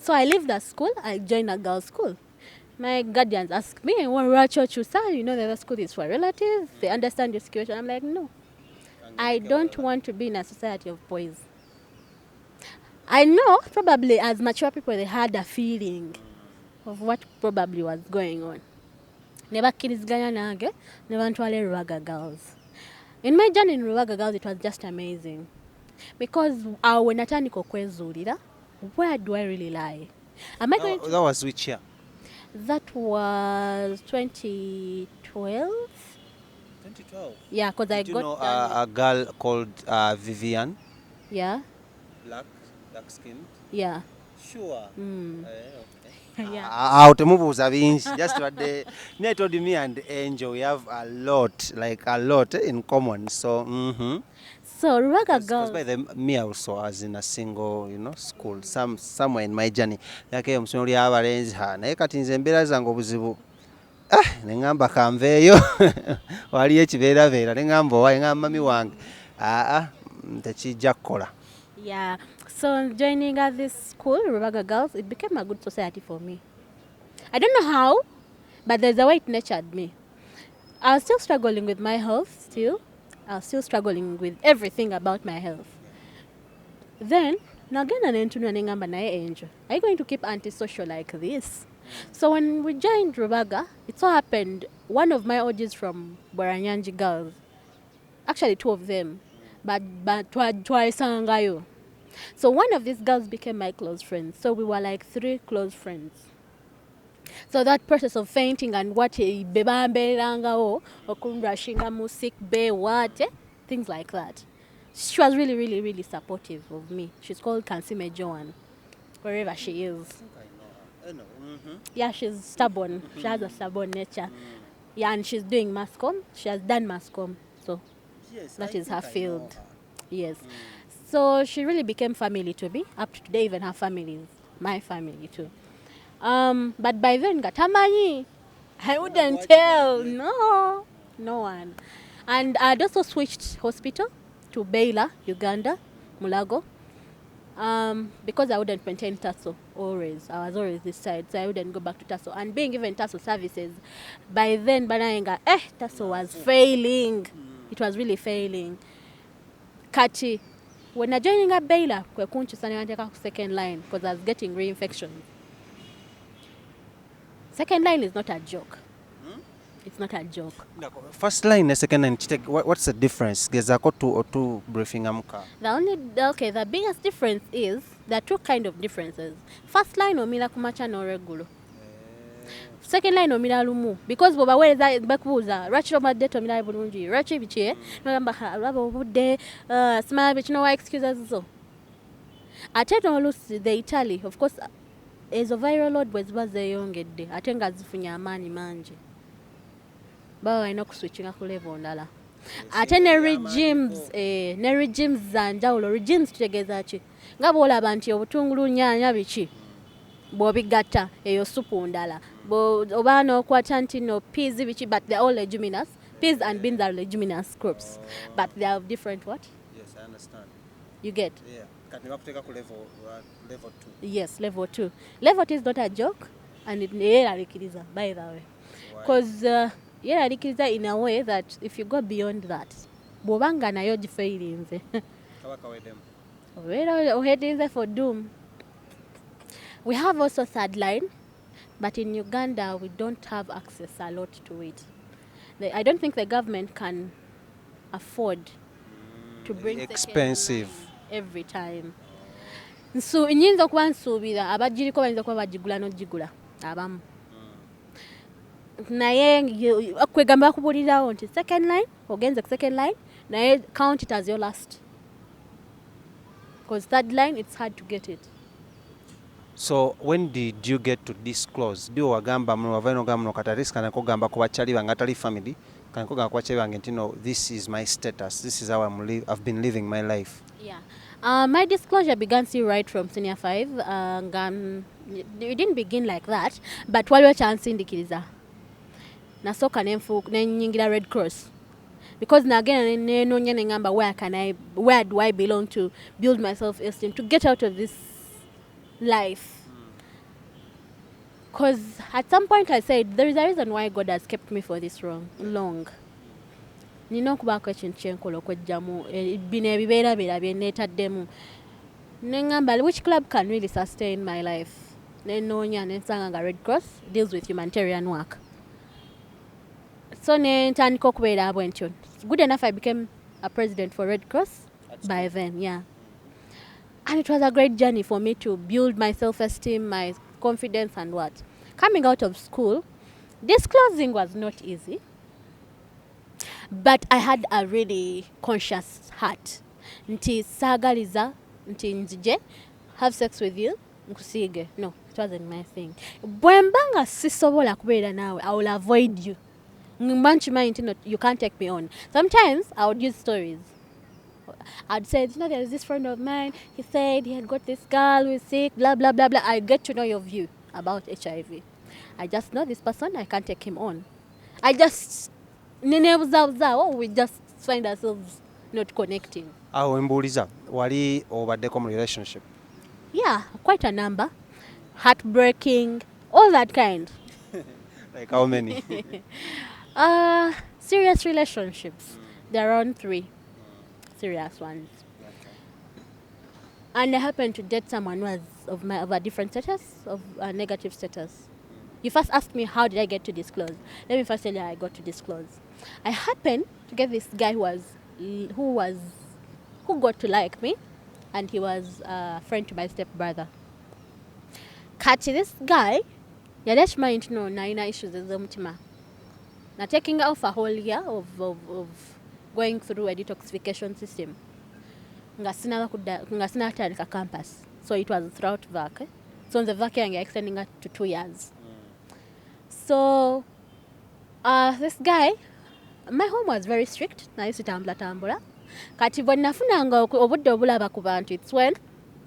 So I left that school, I joined a girls' school. My guardians asked me, what church you say? You know the other school is for relatives. They understand your situation. I'm like, no. I don't want to be in a society of boys. I know probably as mature people they had a feeling of what probably was going on. Never kiriziganya nange, never ntwale Ruwaga girls. In my journey in Ruwaga girls, it was just amazing. Because when natandika okwezuulira, where do I really lie? Am I going to... That was which year? That was 2012. 2012. Yeah, because I got... Do you know a girl called Vivian? Yeah. Black skin? Yeah. Sure. Yeah. Out mubuuza bingi. Just what they told me and Angel, we have a lot in common. So, So Ruwaga girls. By the me also was in a single, school. Somewhere in my journey. Like omusomero ly'abalenzi naye kati nze embeera zange obuzibu. Ne ngamba kanveeyo. Waliyo ekibeerabeera ne ngamba owaye ngamba mami wange. Tekijja kukola. Yeah. So joining at this school, Ruwaga girls, it became a good society for me. I don't know how, but there's a way it nurtured me. I was still struggling with my health still. I was still struggling with everything about my health. Then, nagenda nentunula nengamba naye Angel, are you going to keep antisocial like this? So when we joined Ruwaga, it so happened one of my OGs from Bwaranyanji girls, actually two of them, but twaisangayo. So one of these girls became my close friend. So we were like 3 close friends. So that process of fainting and what bebamberangawo okunrashinga mu sick bay what things like that. She was really, really, really supportive of me. She's called Kansime Joan, wherever she is. I know. Yeah, she's stubborn. She has a stubborn nature. Yeah, and she's doing masscom. She has done masscom. So Yes, that is her field. Yes. So she really became family to me. Up to today, even her family is my family too. But by then, Gatamanyi, I wouldn't tell. No one. And I'd also switched hospital to Baila, Uganda, Mulago. Because I wouldn't maintain Tasso always. I was always this side, so I wouldn't go back to Tasso. And being given Tasso services, by then, Banaenga, Tasso was failing. It was really failing. Kati, when I joining up Baila, kwe kunchusa niwanteka second line because I was getting reinfections. Second line is not a joke. It's not a joke. First line and second line, what's the difference? Gezako two briefing amka. The biggest difference is there are 2 kind of differences. First line omira kumacha no regular. Second line omira lumu because boba weza bakubuza rachiro madde omira bulungi rachi bichi nagamba labo budde smile but no excuses so. Ate no lose the Italy of course as a viral load bweziba zeeyongedde ate nga zifunya amaanyi mangi bawa balina okuswitchinga ku level ndala ate ne regimes zanjawulo regimes kitegeeza ki nga bw'olaba nti obutungulu nyaanya biki bw'obigatta eyo supu ndala oba n'okwata nti no peas biki but they're all leguminous. Peas and beans are leguminous crops but they have different what? Yes, I understand. You get? Yeah. Level 2. Yes, level 2. Level 2 is not a joke, and it is by the way. Because in a way that if you go beyond that, bobanga na yo failings. For doom. We have also third line, but in Uganda we don't have access a lot to it. I don't think the government can afford to bring expensive every time. So nyinza okuba nsuubira abagiriko bayinza kuba bagigula n'ogigula abamu. Naye kwegamba bakubulirawo nti second line ogenze ku second line naye count it as your last. Because third line it's hard to get it. So when did you get to disclose? Dio wagamba mno wavaino gamno kataris kana kugamba ku bachali bangatali family kana kugamba ku bachali bange no this is my status, this is how I've been living my life. Yeah. My disclosure began still right from senior 5. It didn't begin like that, but waliwo chance indikiriza. Nasoka nenyingira Red Cross. Because again nenonya nengamba where do I belong to build my self-esteem to get out of this life. Because at some point I said, there is a reason why God has kept me for this long. Nina okubaako ekintu kyenkola okwejjamu bino ebibeerabeera bye neetaddemu. Nengamba, which club can really sustain my life? Nenoonya nensanga nga Red Cross deals with humanitarian work. So nentandika okubeera bwe ntyo. Good enough I became a president for Red Cross by then, yeah. And it was a great journey for me to build my self-esteem, my confidence and what. Coming out of school, disclosing was not easy. But I had a really conscious heart. Nti saagaliza, nti nzije, have sex with you, nkusiige. No, it wasn't my thing. Bwembanga sisobola kubeera nawe, I will avoid you. You can't take me on. Sometimes I would use stories. I'd say, there's this friend of mine, he said he had got this girl who is sick, blah, blah, blah, blah. I get to know your view about HIV. I just know this person, I can't take him on. We just find ourselves not connecting. Awo mbuuliza, wali obaddeko mu relationship? Yeah, quite a number. Heartbreaking, all that kind. Like how many? Serious relationships. There are around 3 serious ones. Okay. And I happened to date someone who was of a different status, of a negative status. You first asked me, how did I get to disclose? Let me first tell you how I got to disclose. I happened to get this guy who got to like me, and he was a friend to my stepbrother. Kati, this guy, yaleshma intino naina issues ez'omutima. Now taking off a whole year of going through a detoxification system. Nga sina atandika campus. So it was throughout VAC. So on the VAC I extending it to 2 years. So this guy, my home was very strict. I used to tambula. Kati bwe nafunanga obudde obulaba ku bantu, it's when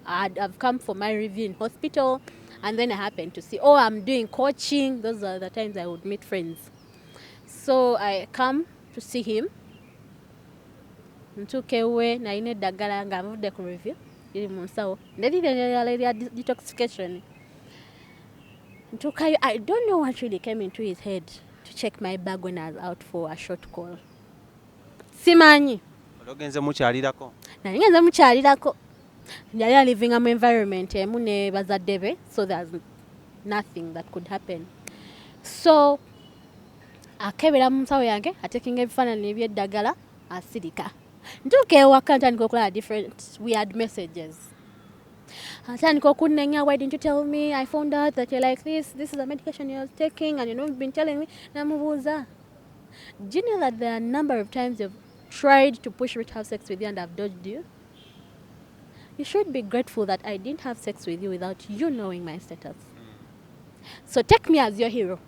I've come for my review in hospital, and then I happened to see, I'm doing coaching. Those are the times I would meet friends. So I come to see him. Ntukewe na ine dagala nga mvude ku review ili munsawo. Ndeli detoxification. Ntukayo, I don't know what really came into his head to check my bag when I was out for a short call. Simanyi. Ogenze mukyalirako? Na ngenze mukyalirako. Yali living in an environment emu ne Bazzadde, so there's nothing that could happen. So akebera munsawo yange atekinga ebifaananyi ebyeddagala asirika. Ntuuka ewaka ntandika okulaba different weird messages. Atandika okunnenya, why didn't you tell me? I found out that you're like this. This is a medication you're taking and you've been telling me. Namubuuza. Do you know that there are a number of times you've tried to push me to have sex with you and I've dodged you? You should be grateful that I didn't have sex with you without you knowing my status. So take me as your hero.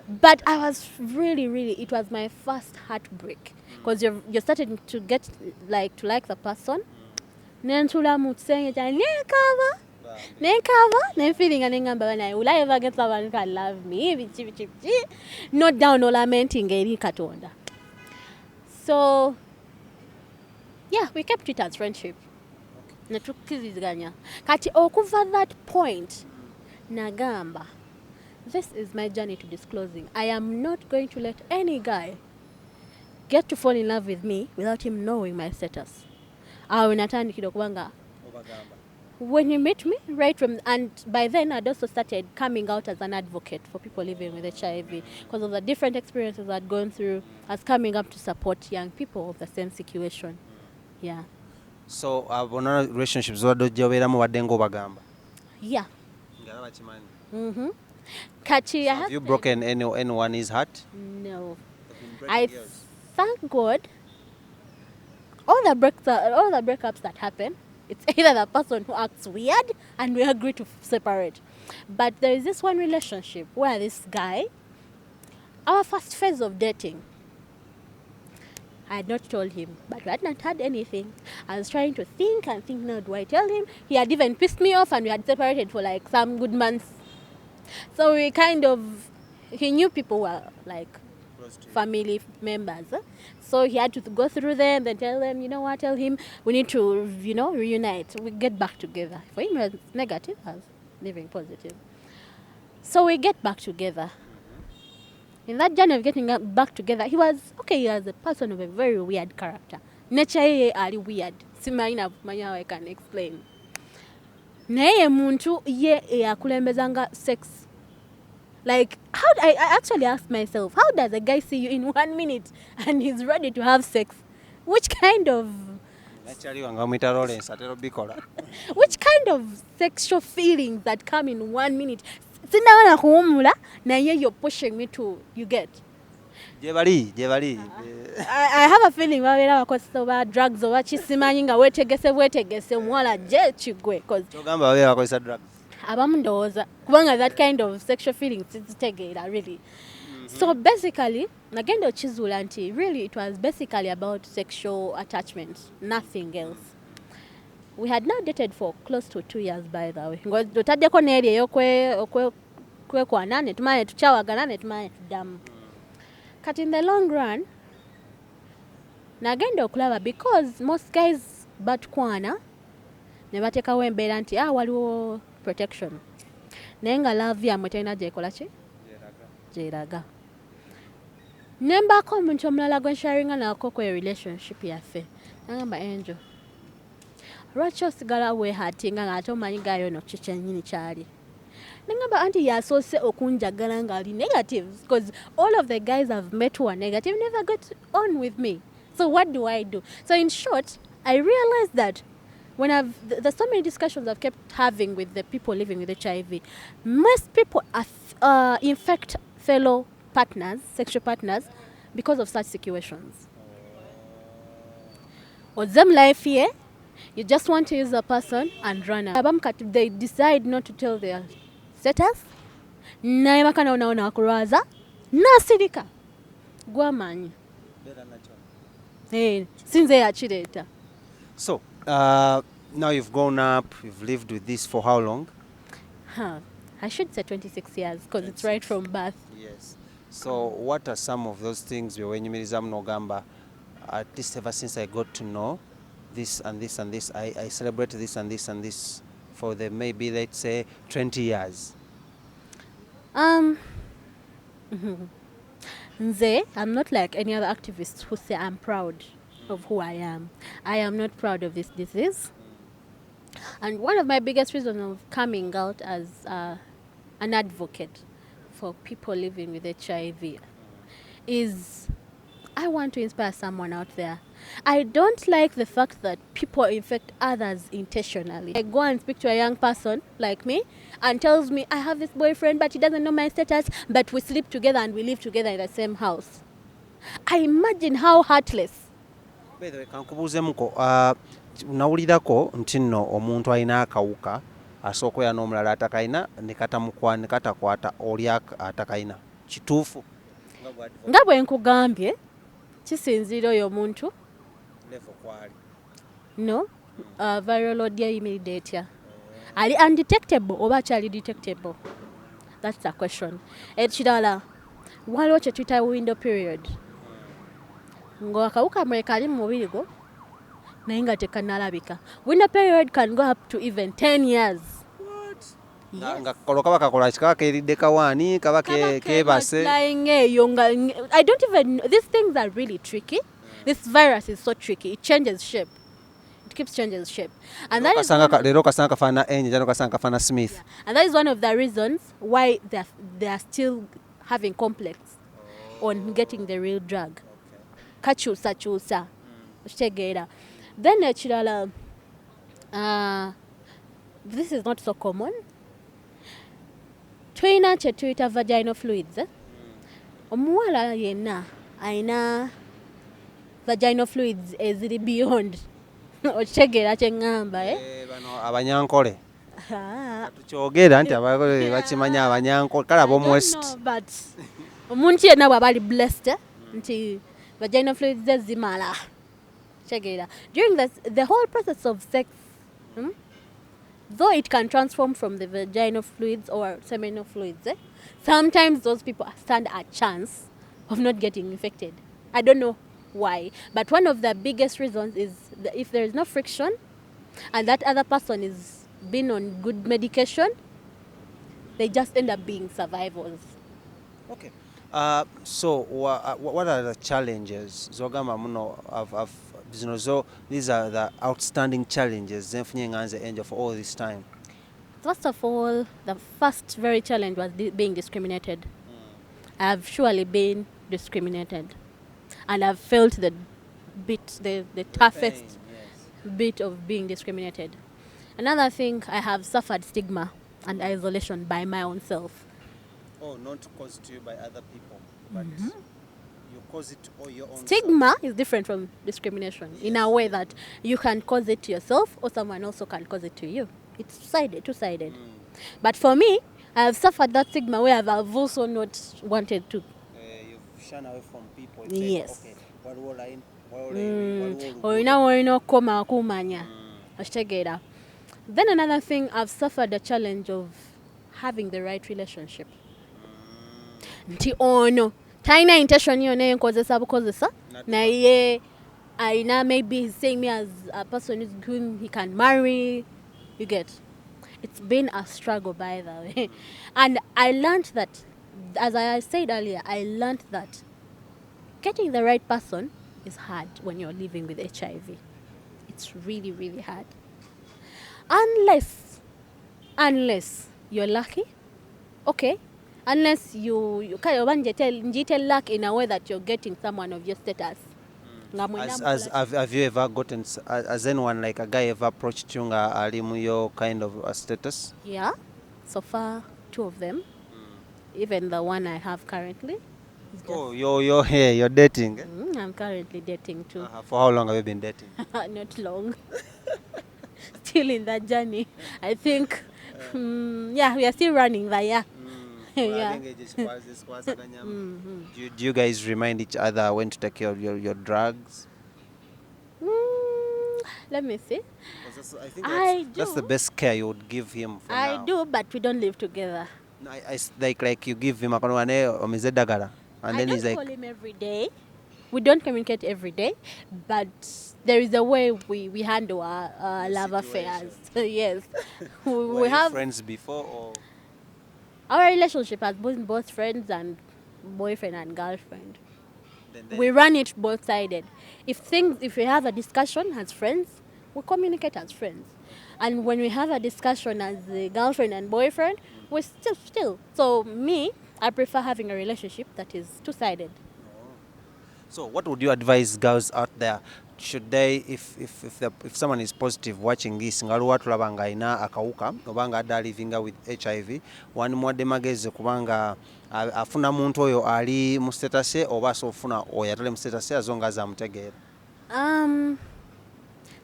But I was really, it was my first heartbreak. Because you're starting to get to like the person. Nentulamu saying nekava, feeling will I ever get someone who can love me? Not down or lamenting eri katonda. So yeah, we kept it as friendship. Netukiziganya. Kati okuva that point, nagamba, this is my journey to disclosing. I am not going to let any guy get to fall in love with me without him knowing my status. When you meet me, right from, and by then I'd also started coming out as an advocate for people living with HIV because of the different experiences I'd gone through. I was coming up to support young people of the same situation. Yeah. So, relationships obeeramu wadde ng'obagamba? Yeah. Mm-hmm. Kachi, so have you broken anyone's heart? No. I thank God. All the breakups that happen, it's either the person who acts weird and we agree to separate. But there is this one relationship where this guy, our first phase of dating, I had not told him, but we had not had anything. I was trying to think, no, do I tell him? He had even pissed me off and we had separated for like some good months. So we he knew people were like family members. So he had to go through them, then tell them, tell him we need to, reunite. We get back together. For him, it was negative. I was living positive. So we get back together. In that journey of getting back together, he was a person of a very weird character. Nature ye ali weird. Simaina manya I can explain. Naye muntu ye yakulembezanga sex. Like, I actually asked myself, how does a guy see you in 1 minute and he's ready to have sex? Which kind of sexual feelings that come in 1 minute? Sinawana kuumula na you're pushing me to, you get. Jebali. I have a feeling babera bakozesa oba drugs oba kisimanyi nga weetegese omuwala je kigwe cause togamba babera bakozesa drugs. Abamu ndowooza kubanga that kind of sexual feelings zitegeera really. So basically nagenda okizuula nti really it was basically about sexual attachment, nothing else. We had now dated for close to 2 years by the way. Ngotaddeko n'eri eyokwekwana ne tumanye tukyawagana ne tumanye tuddamu. Cut in the long run, nagenda okulaba because most guys batukwana ne batekawo embeera nti waliwo protection. Naye nga love yamwe terina gyekola ki? Gyeraga. Nembaako omuntu omulala gwe nsharinga nako kwe relationship yaffe. Nagamba Angel, lwaki osigala weehatinga ng'ate omanyi gaayono kiki kyennyini kyali? Nengamba anti yasoose okunjagala nga ali negative because all of the guys I've met who are negative never got on with me. So what do I do? So in short, I realized that when there's so many discussions I've kept having with the people living with HIV, most people infect fellow partners, sexual partners, because of such situations. Or them life here, you just want to use a person and run out. They decide not to tell their status. Naye bakana onaona akurwaza nasirika gwamanyi sinze yakireeta. So now you've grown up, you've lived with this for how long? I should say 26 years because it's right from birth. Yes. So what are some of those things byewenyumiriza munogamba, at least ever since I got to know this and this and this, I celebrate this and this and this for the maybe let's say 20 years? Nze, I'm not like any other activists who say I'm proud of who I am. I am not proud of this disease. And one of my biggest reasons of coming out as an advocate for people living with HIV is I want to inspire someone out there. I don't like the fact that people infect others intentionally. I go and speak to a young person like me and tells me I have this boyfriend but he doesn't know my status, but we sleep together and we live together in the same house. I imagine how heartless. By the way, kankubuuzemuko nawulirako nti nno omuntu alina akawuka asooka oya n'omulala atakayina ne katakwata oli atakayina. Kituufu? Nga bwe nkugambye kisinziira oyo omuntu level kwali. No, viral load ya immediate. Ali undetectable oba akyali detectable? That's the question. Ekirala, waliwo kye tuyita window period. Ng'akawuka muleka ali mu mubiri gwo naye nga tekannalabika. Window period can go up to even 10 years. What? Yes. Nga kolo kaba kakola kikaba keeridde kawaani kaba keebase. I don't even, these things are really tricky. This virus is so tricky. It changes shape. It keeps changing shape. And that is lero kasanga kafana Enje, jano kasanga kafana Smith. Yeah. And that is one of the reasons why they are still having complex on getting the real drug. Kachusa. Then ekirala, this is not so common. Tulina kye tuyita vaginal fluids. Omuwala yenna ayina vaginal fluids eziri beyond okitegeera kye ngamba bano abanyankole tukyogera nti bakimanya abanyankole kale ab'omuwest. But omuntu yenna bw'aba ali blessed nti vaginal fluids zimala kitegeera. During the whole process of sex, though it can transform from the vaginal fluids or seminal fluids, sometimes those people stand a chance of not getting infected. I don't know why, but one of the biggest reasons is that if there is no friction and that other person is been on good medication, They just end up being survivors. Okay. So what are the challenges zogamba muno of so these are the outstanding challenges zenfunye nganze Angel for all this time? First of all, the first very challenge was being discriminated. I have surely been discriminated, and I've felt the toughest bit of being discriminated. Another thing, I have suffered stigma and isolation by my own self. Oh, not caused to you by other people, but you cause it to your own Stigma is different from discrimination in a way that you can cause it to yourself or someone also can cause it to you. It's two-sided. But for me, I have suffered that stigma where I've also not wanted to. You've shunned away from people. Yes. Okay. Then another thing, I've suffered the challenge of having the right relationship. Nti ono taina intention yo naye nkozesa bukozesa naye aina maybe he's seeing me as a person whom he can marry. You get, it's been a struggle, by the way. And I learned that, as I said earlier, I learned that getting the right person is hard when you're living with HIV. It's really, really hard. Unless you're lucky, okay. Unless you kind of tell luck in a way that you're getting someone of your status. Have you ever gotten, has anyone like a guy ever approached you alimu your kind of status? Yeah, so far 2 of them. Even the one I have currently. Oh, you're here, you're dating? I'm currently dating too. For how long have you been dating? Not long. Still in that journey. I think, we are still running there, yeah. Yeah. Do you guys remind each other when to take care of your drugs? Let me see. I think that's the best care you would give him for now. I do, but we don't live together. No, like you give him a dagara, and then he's like, I don't call him every day. We don't communicate every day, but there is a way we handle our love affairs. Yes. we have friends before, or our relationship has been both friends and boyfriend and girlfriend. We run it both-sided. If we have a discussion as friends, we communicate as friends. And when we have a discussion as a girlfriend and boyfriend, we're still. So me, I prefer having a relationship that is two-sided. So what would you advise girls out there? Should they, if someone is positive watching this, ngaluwa tulabanga ina akawuka obanga adda living with HIV, one mwadde magezi kubanga afuna muntu oyo ali mu status oba sofuna oyo atali mu status azonga azamutegeera?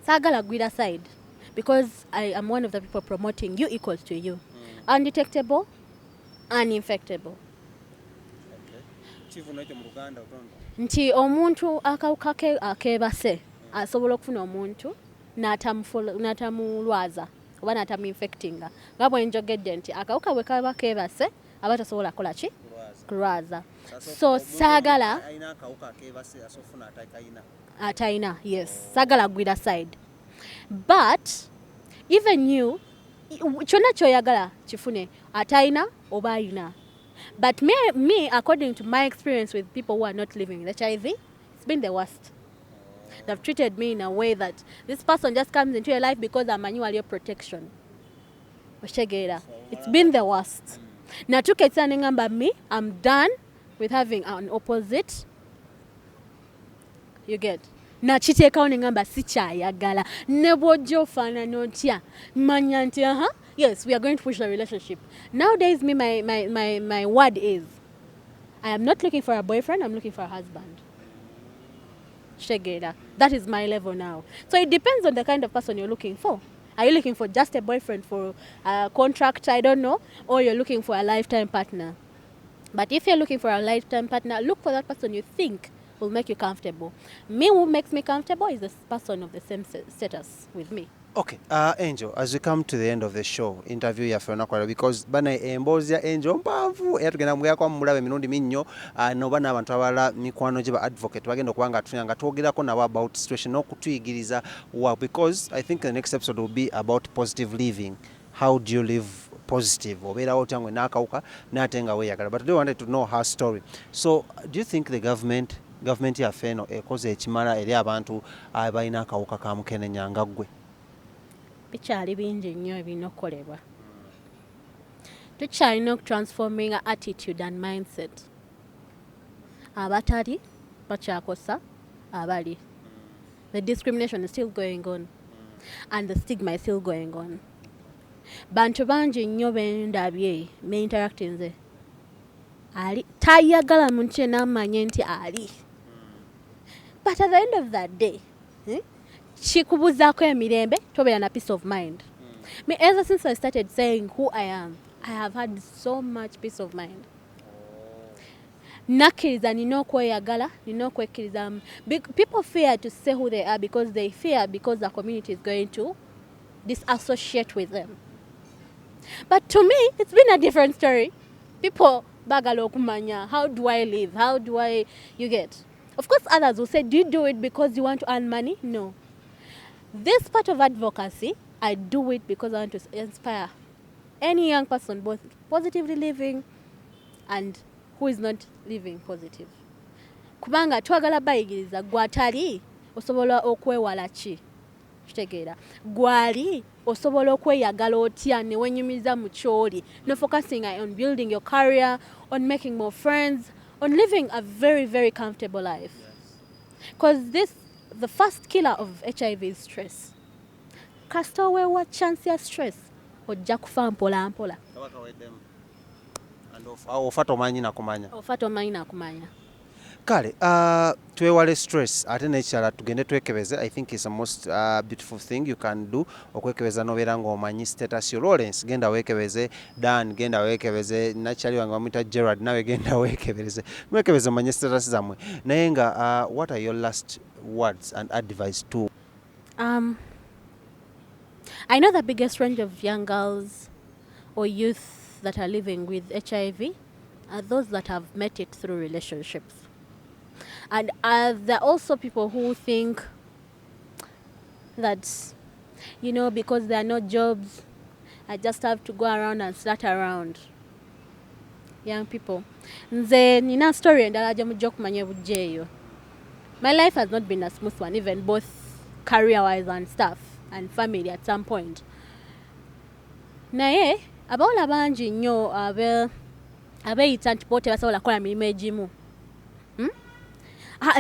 Sagala gwida side, because I am one of the people promoting you equals to you. Undetectable, uninfectable. Nti omuntu akawuka ke akebase asobola okufuna omuntu n'atamulwaza oba n'atamuinfectinga nga bwe njogedde nti akawuka bwe kaba kebase aba tasobola kukola ki? Kulwaza. So saagala atayina, yes, saagala gwira side. But even you kyonna kyoyagala kifune atayina oba ayina. But me, according to my experience with people who are not living with HIV, it's been the worst. They've treated me in a way that this person just comes into your life because I'm manual protection. It's been the worst. Me, I'm done with having an opposite. You get? Nachiteekawo ne ngamba sikyayagala ne bw'ojja ofaanana otya manya nti yes, we are going to push the relationship. Nowadays, my word is, I am not looking for a boyfriend, I'm looking for a husband. Shegeda. That is my level now. So it depends on the kind of person you're looking for. Are you looking for just a boyfriend for a contract, I don't know, or you're looking for a lifetime partner? But if you're looking for a lifetime partner, look for that person you think will make you comfortable. Me, who makes me comfortable is this person of the same status with me. Okay, Angel, as we come to the end of the show, interview ya Fiona Kwala, because bana emboozi ya Angel mpanvu era tugenda mugera mulabe emirundi minnyo noba n'abantu abalala mikwano gye ba advocate bagenda okubanga tunyanga twogerako nabo about situation n'okutuyigiriza because I think the next episode will be about positive living. How do you live positive obeerawo otya ngwe n'akawuka n'ate nga weeyagala, but they wanted to know her story. So do you think the government yaffe eno ekoze ekimala eri abantu abalina akawuka ka mukenenya nga ggwe? Bikyali bingi nnyo ebirina okukolebwa. Tukyalina okutransforming attitude and mindset. Abatali bakyakosa abali. The discrimination is still going on and the stigma is still going on. Bantu bangi nnyo bendabye me interacting nze ali tayagala muntu yenna amanye nti ali, but at the end of that day kikubuzaako emirembe tobeera na peace of mind. Me, ever since I started saying who I am, I have had so much peace of mind. Nakkiriza nina okweyagala, nina okwekkiriza. People fear to say who they are because they fear because the community is going to disassociate with them. But to me, it's been a different story. People bagala okumanya, how do I live? How do I, you get? Of course, others will say, do you do it because you want to earn money? No. This part of advocacy, I do it because I want to inspire any young person, both positively living and who is not living positive. Kubanga twagala bayigiriza gwatali osobola okwewala ki? Kitegeera. Gwali osobola okweyagala otya ne wenyumiza mu kyoli. No focusing on building your career, on making more friends, on living a very, very comfortable life. Because the first killer of HIV is stress. Kasita weewa chance ya stress, ojja kufa mpola mpola. Ofa tomanyi nakumanya. Ofa tomanyi nakumanya. Kale, twewale stress ate n'ekirala tugende twekebeze. I think it's the most beautiful thing you can do, okwekebeza n'obeera ng'omanyi status yo. Lawrence, genda weekebeze. Dan, genda weekebeze. Nachali wange bamuyita Gerard, nawe genda weekebeze. Mwekebeze omanye status zammwe. Naye nga what are your last words and advice to? I know the biggest range of young girls or youth that are living with HIV are those that have met it through relationships. And there are also people who think that, you know, because there are no jobs, I just have to go around and slut around. Young people. Nze nina story endala gye mujja okumanya bujja eyo. My life has not been a smooth one, even both career-wise and stuff, and family at some point. Naye, abawala bangi nnyo abeeyita nti bo tebasobola kukola mirimu egimu.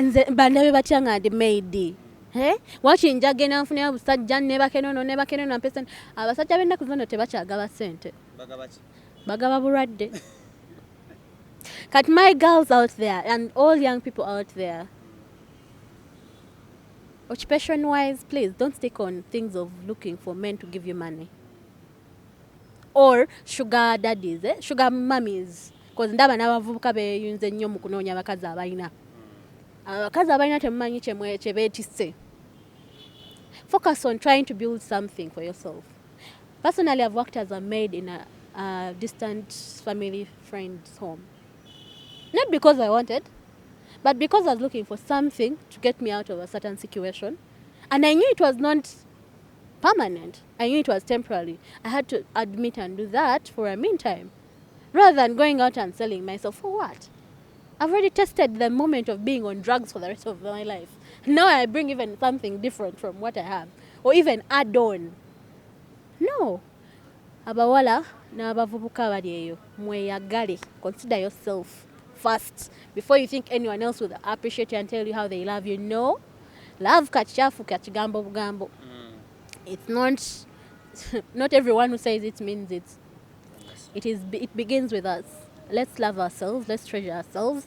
Nze bandabe batya nga ndi maidi. Waki njagenda nfunayo busajja nebakenono mpesa. Abasajja b'ennaku zino tebakyagaba ssente. Bagaba bulwadde. Cut my girls out there and all young people out there. Occupation-wise, please don't stick on things of looking for men to give you money. Or sugar daddies, sugar mummies. Because ndaba n'abavubuka beeyunze nnyo mu kunoonya abakazi abalina. Abakazi abalina temumanyi kye beetisse. Focus on trying to build something for yourself. Personally, I've worked as a maid in a distant family friend's home. Not because I wanted, but because I was looking for something to get me out of a certain situation. And I knew it was not permanent. I knew it was temporary. I had to admit and do that for a meantime. Rather than going out and selling myself for what? I've already tested the moment of being on drugs for the rest of my life. Now I bring even something different from what I have. Or even add on. No. Abawala na abavubuka abali eyo. Mweyagale. Consider yourself first before you think anyone else will appreciate you and tell you how they love you. No. Love kachafu kachigambo bugambo. It's not everyone who says it means it. It begins with us. Let's love ourselves. Let's treasure ourselves.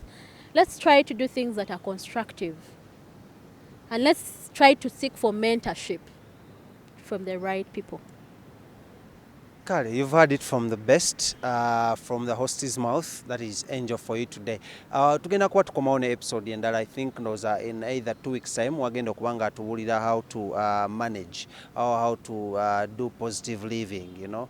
Let's try to do things that are constructive. And let's try to seek for mentorship from the right people. Kale, you've heard it from the best, from the host's mouth. That is Angel for you today. Tugenda kuba tukomawo ne episode endala. I think ndoza in either 2 weeks time wagenda okubanga tuwulira how to manage or how to do positive living, you know,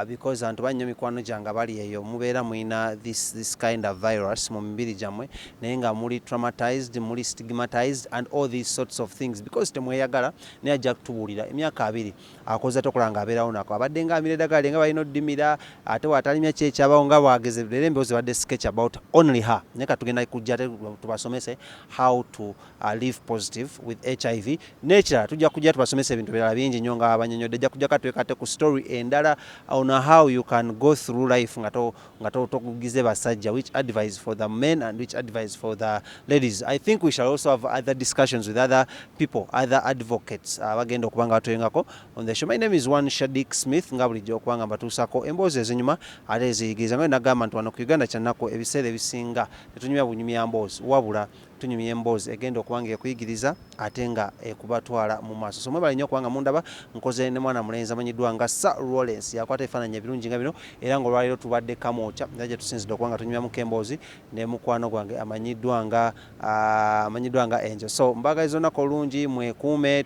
because abantu bannyo mikwano gyange bali eyo mubeera muina this kind of virus mu mibiri gyamwe naye nga muli traumatized, muli stigmatized and all these sorts of things because temweyagala naye ajja kutubuulira emyaka 2 akoza tokola nga abeerawo nako abadde nga amira egaali nga balina oddimira ate watalimya kyekyabawo nga bwageze leero emboozi badde sketch about only her naye katugenda kujja tubasomese how to live positive with HIV n'ekirala tujja kujja tubasomesa ebintu birala bingi nnyo nga abanyonyodde ejja kujja katwekate ku story endala on how you can go through life nga tokugize basajja, which advice for the men and which advice for the ladies. I think we shall also have other discussions with other people, other advocates abagenda okubanga batuyingako on the show. My name is One Shadik Smith nga bulijjo okubanga mbatuusako emboozi ezinyuma ate eziyigiriza nga nagamba nti wano ku Uganda kyannako ebiseera ebisinga tetunyumya bunyumya mboozi wabula tunyumya emboozi egenda okubanga ekuyigiriza ate nga ekubatwala mu maaso. So mwebale nnyo okubanga mundaba nkoze ne mwana mulenzi amanyiddwa nga Sir Lawrence yakwata ebifaananyi ebirungi nga bino era ng'olwaliro tubadde kamwokya era gye tusinzidde okubanga tunyumyamuko emboozi ne mukwano gwange amanyiddwa nga Angel. So mbagaliza olunaku olungi, mwekuume,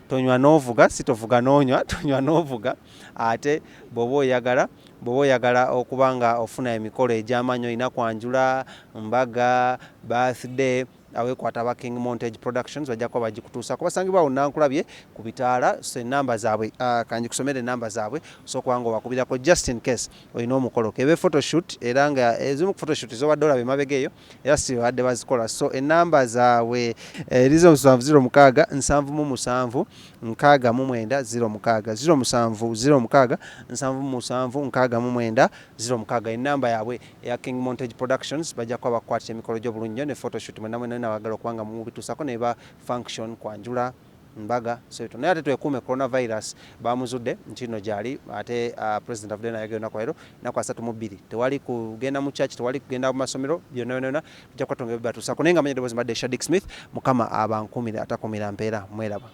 tonywa n'ovuga, si tovuga n'onywa, tonywa n'ovuga ate bw'oba oyagala okubanga ofuna emikolo egy'amaanyi olina kwanjula, mbaga, birthday, aweekwata aba King Montage Productions bajja kuba bagikutuusa kubasangibwa awo nankulabye ku bitaala. So enamba zaabwe kanjikusomere enamba zaabwe osokubanga obakubirako just in case olina omukolo kebe photoshoot era nga ezimu ku photoshoot zobadde olaba emabega eyo era si badde bazikola. So enamba zaabwe erizo 0706 777 669 06 0706 777 669 enamba yaabwe eya King Montage Productions bajja kuba bakwatira emikolo gy'obulungi nnyo ne photoshoot mwenna abagala okubanga mubituusako ne ba function kwanjula mbaga so naye ate twekuume coronavirus bamuzudde nti no gyali ate president of dena yagenda kwa ero naku 32 tewali kugenda mu church tewali kugenda mu masomero byonna tujja kwatonga bibatuusako naye nga manyedde bozi mbadde Shadik Smith mukama abankumira atakumira mpeera mweraba.